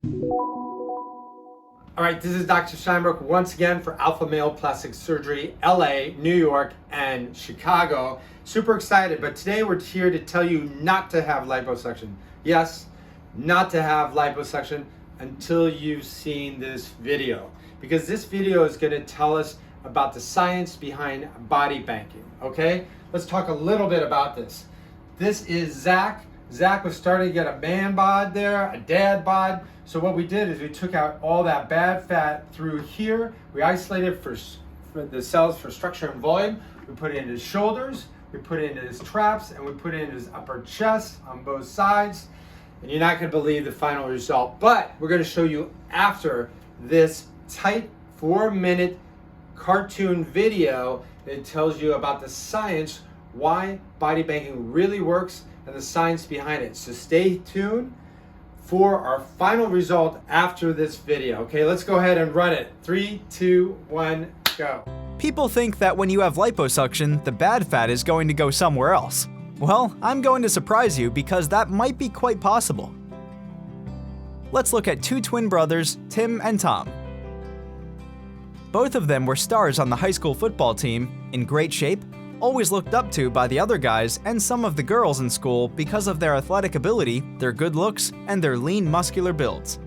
All right, this is Dr. Steinbrech once again for Alpha Male Plastic Surgery, LA, New York, and Chicago. Super excited, but today we're here to tell you not to have liposuction. Yes, not to have liposuction until you've seen this video, because this video is going to tell us about the science behind body banking. Okay, let's talk a little bit about this. This is Zach. Zach was starting to get a man bod there, a dad bod. So what we did is we took out all that bad fat through here. We isolated for the cells for structure and volume. We put it in his shoulders, we put it in his traps, and we put it in his upper chest on both sides. And you're not going to believe the final result, but we're going to show you after this tight 4-minute cartoon video that tells you about the science, why body banking really works, and the science behind it. So stay tuned for our final result after this video. Okay, let's go ahead and run it. 3, 2, 1, go. People think that when you have liposuction, the bad fat is going to go somewhere else. Well, I'm going to surprise you because that might be quite possible. Let's look at two twin brothers, Tim and Tom. Both of them were stars on the high school football team, in great shape, always looked up to by the other guys and some of the girls in school because of their athletic ability, their good looks, and their lean muscular builds.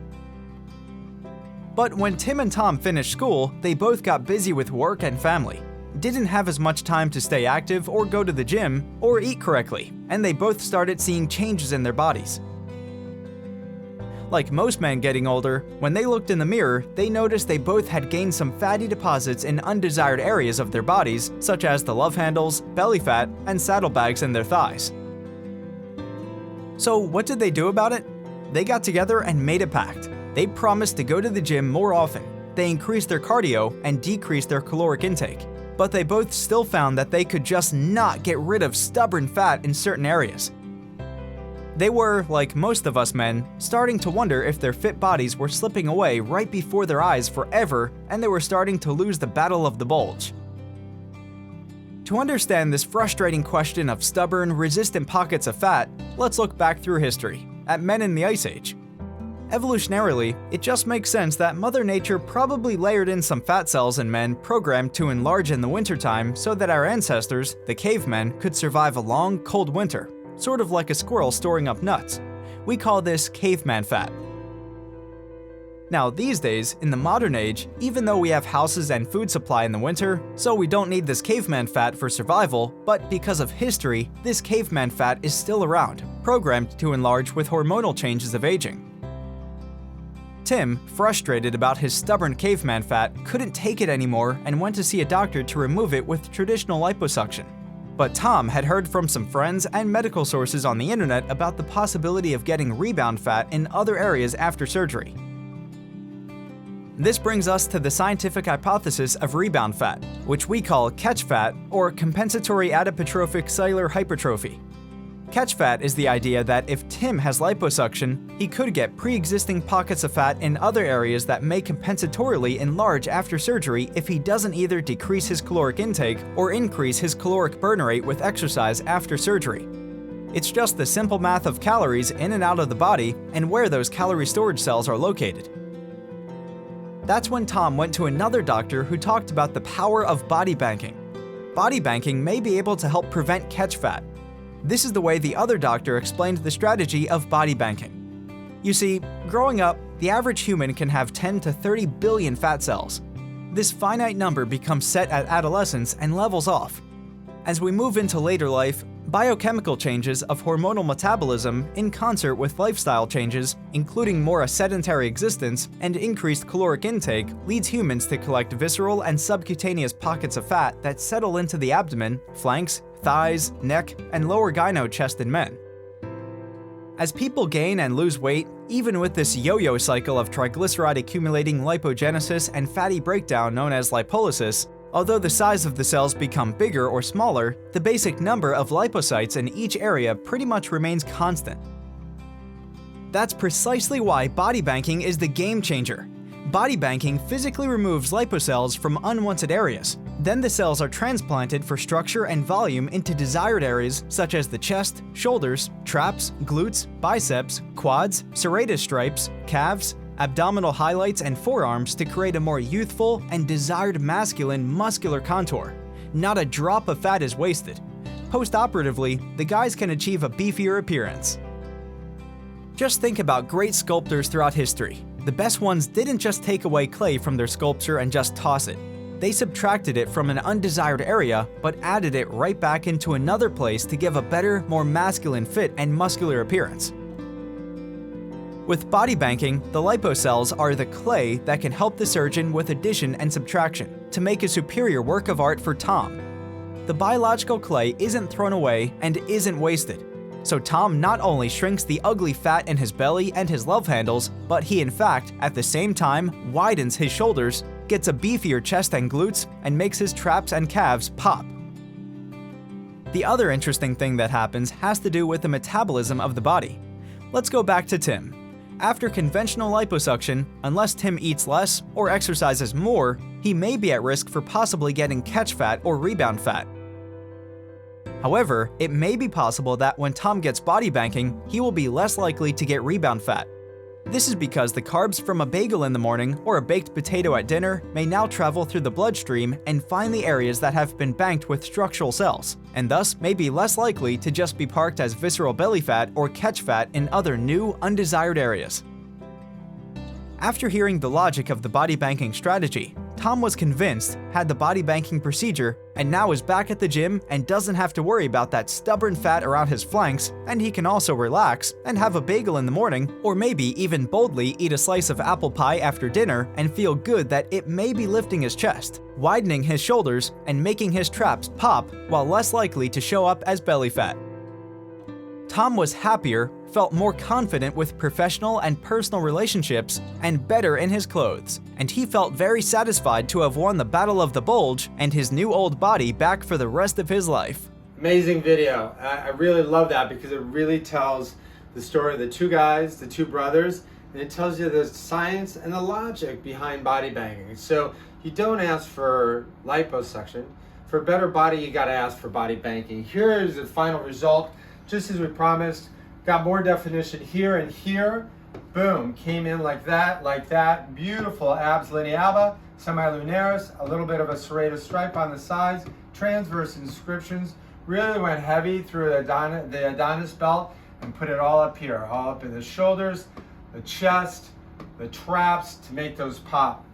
But when Tim and Tom finished school, they both got busy with work and family, didn't have as much time to stay active or go to the gym or eat correctly, and they both started seeing changes in their bodies. Like most men getting older, when they looked in the mirror, they noticed they both had gained some fatty deposits in undesired areas of their bodies, such as the love handles, belly fat, and saddlebags in their thighs. So what did they do about it? They got together and made a pact. They promised to go to the gym more often. They increased their cardio and decreased their caloric intake. But they both still found that they could just not get rid of stubborn fat in certain areas. They were, like most of us men, starting to wonder if their fit bodies were slipping away right before their eyes forever, and they were starting to lose the battle of the bulge. To understand this frustrating question of stubborn, resistant pockets of fat, let's look back through history, at men in the Ice Age. Evolutionarily, it just makes sense that Mother Nature probably layered in some fat cells in men programmed to enlarge in the wintertime so that our ancestors, the cavemen, could survive a long, cold winter. Sort of like a squirrel storing up nuts. We call this caveman fat. Now these days, in the modern age, even though we have houses and food supply in the winter, so we don't need this caveman fat for survival, but because of history, this caveman fat is still around, programmed to enlarge with hormonal changes of aging. Tim, frustrated about his stubborn caveman fat, couldn't take it anymore and went to see a doctor to remove it with traditional liposuction. But Tom had heard from some friends and medical sources on the internet about the possibility of getting rebound fat in other areas after surgery. This brings us to the scientific hypothesis of rebound fat, which we call catch fat or compensatory adipotrophic cellular hypertrophy. Catch fat is the idea that if Tim has liposuction, he could get pre-existing pockets of fat in other areas that may compensatorily enlarge after surgery if he doesn't either decrease his caloric intake or increase his caloric burn rate with exercise after surgery. It's just the simple math of calories in and out of the body and where those calorie storage cells are located. That's when Tom went to another doctor who talked about the power of body banking. Body banking may be able to help prevent catch fat. This is the way the other doctor explained the strategy of body banking. You see, growing up, the average human can have 10 to 30 billion fat cells. This finite number becomes set at adolescence and levels off. As we move into later life, biochemical changes of hormonal metabolism in concert with lifestyle changes, including more a sedentary existence and increased caloric intake, leads humans to collect visceral and subcutaneous pockets of fat that settle into the abdomen, flanks, thighs, neck, and lower gyno chest in men. As people gain and lose weight, even with this yo-yo cycle of triglyceride-accumulating lipogenesis and fatty breakdown known as lipolysis, although the size of the cells become bigger or smaller, the basic number of lipocytes in each area pretty much remains constant. That's precisely why body banking is the game changer. Body banking physically removes lipocells from unwanted areas. Then the cells are transplanted for structure and volume into desired areas such as the chest, shoulders, traps, glutes, biceps, quads, serratus stripes, calves, abdominal highlights, and forearms to create a more youthful and desired masculine muscular contour. Not a drop of fat is wasted. Post-operatively, the guys can achieve a beefier appearance. Just think about great sculptors throughout history. The best ones didn't just take away clay from their sculpture and just toss it. They subtracted it from an undesired area, but added it right back into another place to give a better, more masculine fit and muscular appearance. With BodyBanking, the lipocells are the clay that can help the surgeon with addition and subtraction to make a superior work of art for Tom. The biological clay isn't thrown away and isn't wasted. So Tom not only shrinks the ugly fat in his belly and his love handles, but he in fact, at the same time, widens his shoulders, gets a beefier chest and glutes, and makes his traps and calves pop. The other interesting thing that happens has to do with the metabolism of the body. Let's go back to Tim. After conventional liposuction, unless Tim eats less or exercises more, he may be at risk for possibly getting catch fat or rebound fat. However, it may be possible that when Tom gets BodyBanking, he will be less likely to get rebound fat. This is because the carbs from a bagel in the morning or a baked potato at dinner may now travel through the bloodstream and find the areas that have been banked with structural cells, and thus may be less likely to just be parked as visceral belly fat or catch fat in other new, undesired areas. After hearing the logic of the BodyBanking strategy, Tom was convinced, had the BodyBanking procedure, and now is back at the gym and doesn't have to worry about that stubborn fat around his flanks, and he can also relax and have a bagel in the morning, or maybe even boldly eat a slice of apple pie after dinner and feel good that it may be lifting his chest, widening his shoulders, and making his traps pop while less likely to show up as belly fat. Tom was happier, felt more confident with professional and personal relationships, and better in his clothes, and he felt very satisfied to have won the battle of the bulge and his new old body back for the rest of his life. Amazing video. I really love that because it really tells the story of the two guys, the two brothers, and it tells you the science and the logic behind BodyBanking. So you don't ask for liposuction. For a better body, you got to ask for BodyBanking. Here is the final result. Just as we promised, got more definition here and here. Boom, came in like that. Beautiful abs lineata, semilunaris, a little bit of a serrated stripe on the sides, transverse inscriptions. Really went heavy through the Adonis belt and put it all up here, all up in the shoulders, the chest, the traps to make those pop.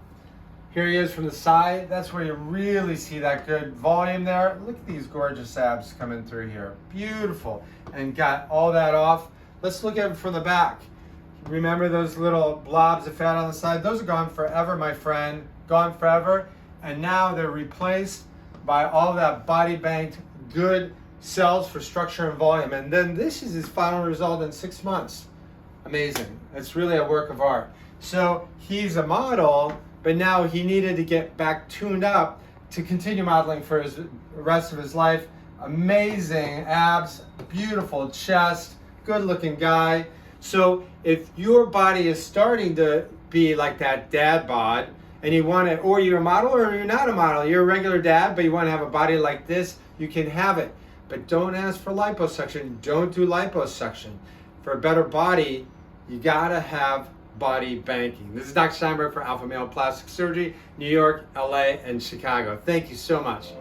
Here he is from the side. That's where you really see that good volume there. Look at these gorgeous abs coming through here. Beautiful. And got all that off. Let's look at it from the back. Remember those little blobs of fat on the side? Those are gone forever, my friend. Gone forever. And now they're replaced by all that body-banked good cells for structure and volume. And then this is his final result in 6 months. Amazing. It's really a work of art. So he's a model, but now he needed to get back tuned up to continue modeling for the rest of his life. Amazing abs, beautiful chest, good looking guy. So if your body is starting to be like that dad bod, and you want it, or you're a model or you're not a model, you're a regular dad, but you want to have a body like this, you can have it. But don't ask for liposuction. Don't do liposuction. For a better body, you gotta have BodyBanking. This is Dr. Steinbrech for Alpha Male Plastic Surgery, New York, LA, and Chicago. Thank you so much.